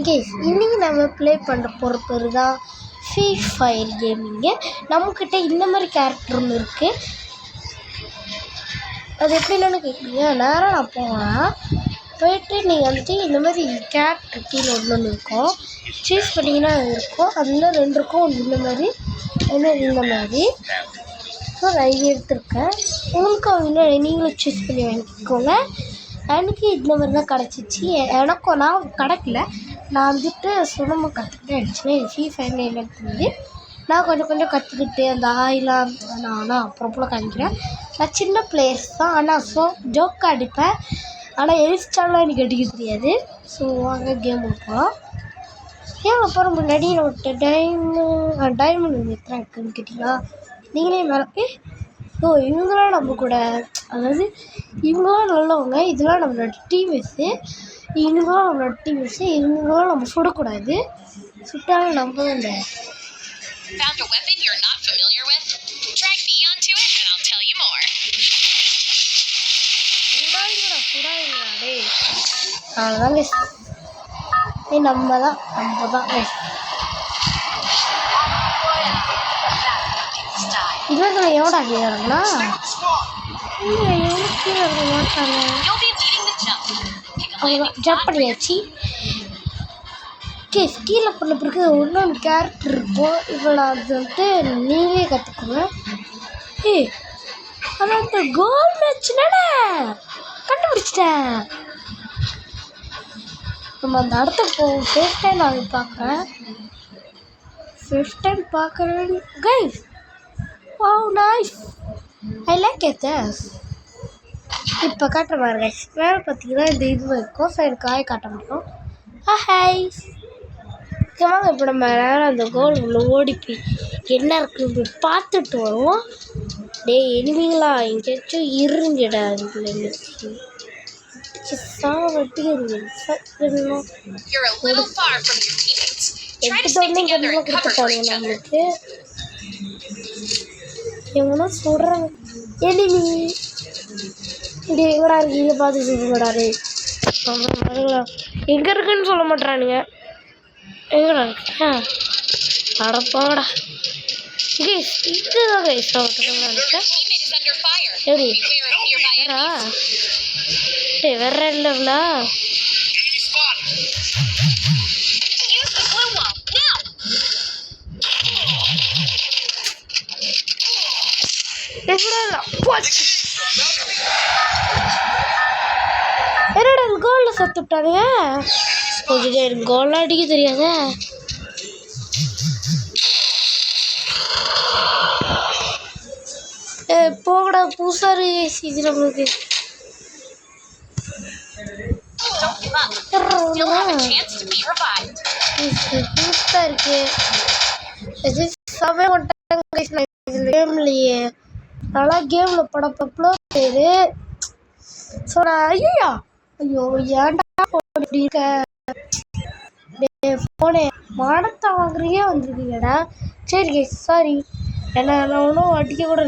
Case இன்றைக்கி நம்ம play பண்ணுற போகிற பேர் தான் ஃப்ரீ ஃபயர் கேமிங்கு. நம்மக்கிட்ட இந்த மாதிரி கேரக்டர் ஒன்று இருக்குது. அது எப்படின்னு கேட்குறீங்க, நேராக நான் போனால் போயிட்டு நீங்கள் வந்துட்டு இந்த மாதிரி கேரக்டர் கீழே ஒன்று இருக்கும், சூஸ் பண்ணிங்கன்னா இருக்கும். அதில் 2 இருக்கும், ஒன்று இந்த மாதிரி ஒன்று இந்த மாதிரி. ஸோ நான் இது எடுத்திருக்கேன். உங்களுக்கு அவங்க நீங்களும் சூஸ் பண்ணி வாங்கிக்கோங்க. எனக்கு இந்த மாதிரி தான் கிடச்சிச்சு. எனக்கும் நான் கிடைக்கல, நான் வந்துட்டு சுலமாக கற்றுக்கிட்டே ஆயிடுச்சுன்னா என் ஃப்ரீ ஃபயர்னு என்னன்னு தெரியுது. நான் கொஞ்சம் கற்றுக்கிட்டு அந்த ஆயிலாம் நான் அப்புறம் காமிக்கிறேன். நான் சின்ன பிளேயர்ஸ் தான், ஆனால் ஜோக்காக அடிப்பேன். ஆனால் எரிச்சாலாம் எனக்கு அடிக்க தெரியாது. ஸோ வாங்க கேம் போகலாம். கேம் அப்புறம் முன்னாடி ஒரு டைமண்ட் எத்தனை இருக்குன்னு கேட்டிங்கன்னா நீங்களே மேலே இவங்களாம் நம்ம கூட, அதாவது இவங்களாம் நல்லவங்க, இதெல்லாம் நம்மளோட டீம்மேட்ஸு. இவங்களாம் நம்மளோட டீம்மேட்ஸு. இவங்களாம் நம்ம சுடக்கூடாது, சுட்டாலும் நம்ம இந்த சுடாதீங்கடா டே. அவ்வளோதாங்க, நம்ம தான் இவர்களை எவ்வளோ கேட்குறாங்களா? இல்லை எவ்வளோ கீழே இருக்க மாட்டாங்க. அவங்க ஜம்ப் பண்ணியாச்சு. கீழே பண்ண பிறகு இன்னொன்று கேரக்டர் இருக்கும். இப்போ நான் அது வந்துட்டு நீங்களே கற்றுக்கோங்க. ஆனால் அந்த கோல் மேட்ச்னால கண்டுபிடிச்சிட்டேன். நம்ம அந்த இடத்துக்கு போவோம். ஃபர்ஸ்ட் டைம் நான் பார்க்குறேன் guys. Wow, nice. I like it. இப்போ காட்டுற மாதிரி கைஸ் வேறு பார்த்தீங்கன்னா இந்த இது இருக்கும். ஸோ எனக்கு காட்ட முடியும். ஹாய் வாங்க, இப்போ நம்ம நேரம் அந்த கோல் உள்ள ஓடிப்போய் என்ன இருக்குன்னு போய் பார்த்துட்டு வருவோம். எனிமிங்களா எங்கேயாச்சும் இருங்கடா, நம்மளுக்கு எங்கன்னா சொல்கிறாங்க எனிமி இப்படி எங்கடா இருக்கீங்க பார்த்து சொல்லுங்கடா. எங்கே இருக்குன்னு சொல்ல மாட்டேறானுங்க. எங்கடா இருக்கு அடப்பாடா கேஸ். இதுதான் கைஸ் எப்படி வேற இல்லைங்களா? என்னடா கோல்ல சத்து விட்டானுங்க. கொஞ்சம் எனக்கு கோல்லாம் அடிக்க தெரியாத. போகடா புதுசாக இது நம்மளுக்கு. புதுசாக இருக்கு கேம்லையே. நல்லா கேமில் படப்போ பேரு. ஸோ நான் ஐயோ ஏன்டா இப்படி இருக்க ஃபோனே மானத்தை வாங்குறீங்க வந்துருக்கீங்கடா. சரி சாரி, என்ன நான் ஒன்றும் அடிக்க கூட